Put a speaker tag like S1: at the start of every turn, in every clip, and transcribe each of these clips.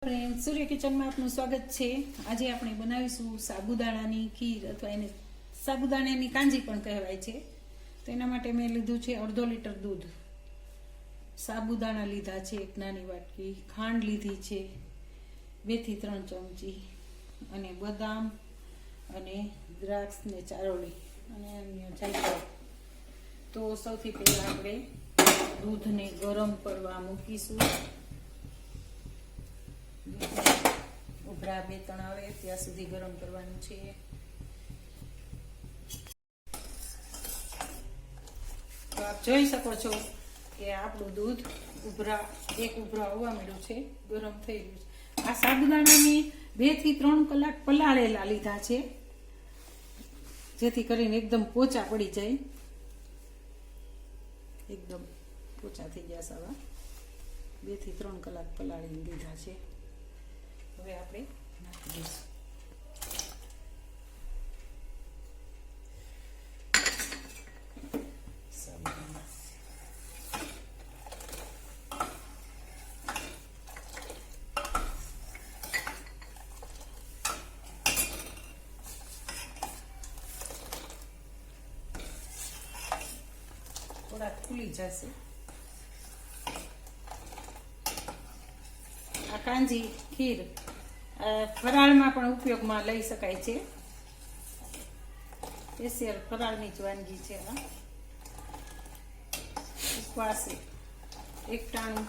S1: Friend, સૂર્ય કિચનમાં આપનું સ્વાગત છે। આજે આપણે બનાવીશું સાબુદાણાની ખીર અથવા એને સાબુદાણાની કાંજી પણ કહેવાય છે। તો એના માટે મેં લીધું છે 1/2 લીટર દૂધ, સાબુદાણા લીધા છે 1 નાની વાટકી, ખાંડ લીધી છે 2 થી 3 ચમચી, અને બદામ અને દ્રાક્ષ ને ચારોળી અને અન્ય જાયફળ। તો સૌથી પહેલા આપણે દૂધને ગરમ કરવા મૂકીશું। ઉભરા 2-3 આવે ત્યાં સુધી ગરમ કરવાનું છે। તો આપ જોઈ શકો છો કે આપણું દૂધ એક ઉભરા આવવા માંડ્યું છે, ગરમ થઈ ગયું છે। આ સાબુદાણાની 2 થી 3 કલાક પલાળેલા લીધા છે, જેથી કરીને એકદમ પોચા પડી જાય, એકદમ પોચા થઈ ગયા સાવા। 2 થી 3 કલાક પલાળીને લીધા છે। હવે આપણે નાખી દઈશું સાબુદાણા। થોડા ખુલી જશે। આ કાંજી ખીર ફરાળમાં પણ ઉપયોગમાં લઈ શકાય છે। સ્પેશિયલ ફરાળની જ વાનગી છે। આ ઉપવાસે એકટાણું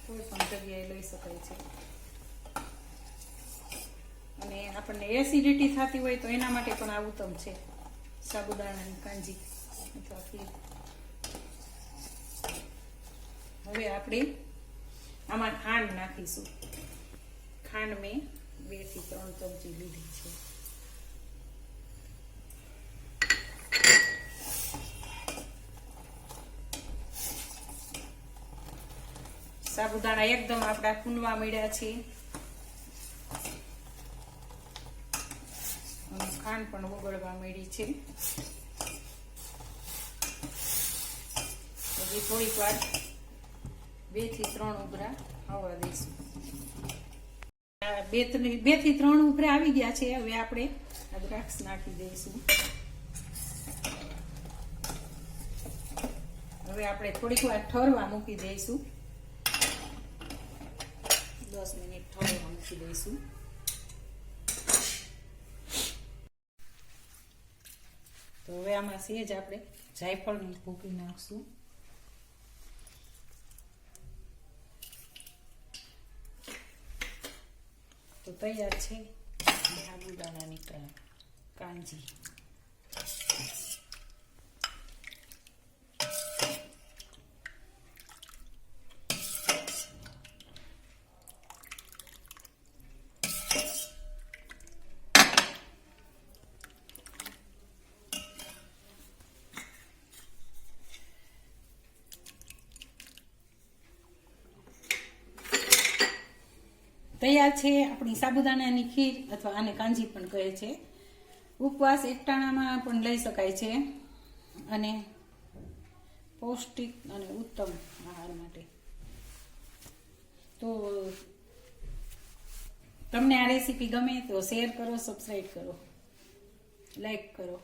S1: કોઈ પણ જગ્યાએ લઈ શકાય છે, અને આપણને એસિડિટી થતી હોય તો એના માટે પણ આ ઉત્તમ છે સાબુદાણાની કાંજી અથવા ખીર। હવે આપણે આમાં ખાંડ નાખીશું। ખાંડ મેં 2 થી 3 ચમચી લીધી છે। સાબુદાણા એકદમ આપણા ફૂલવા મળ્યા છે, અને ખાંડ પણ ઓગળવા મળી છે। હજી થોડીક વાર 2 થી 3 ઉભરા આવવા દઈશું। 2 થી 3 ઉભરા આવી ગયા છે। હવે આપણે આ દ્રાક્ષ નાખી દઈશું। હવે આપણે થોડીક વાર ઠરવા મૂકી દઈશું, 10 મિનિટ ઠરવા મૂકી દઈશું। તો હવે આમાં સહેજ આપણે જાયફળની ભૂકી નાખશું। તો તૈયાર છે સાબુદાણાની કાંજી। તૈયાર છે આપણી સાબુદાણાની ખીર, અથવા આને કાંજી પણ કહે છે। ઉપવાસ એકટાણામાં પણ લઈ શકાય છે, અને પૌષ્ટિક અને ઉત્તમ આહાર માટે। તો તમને આ રેસીપી ગમે તો શેર કરો, સબસ્ક્રાઈબ કરો, લાઈક કરો।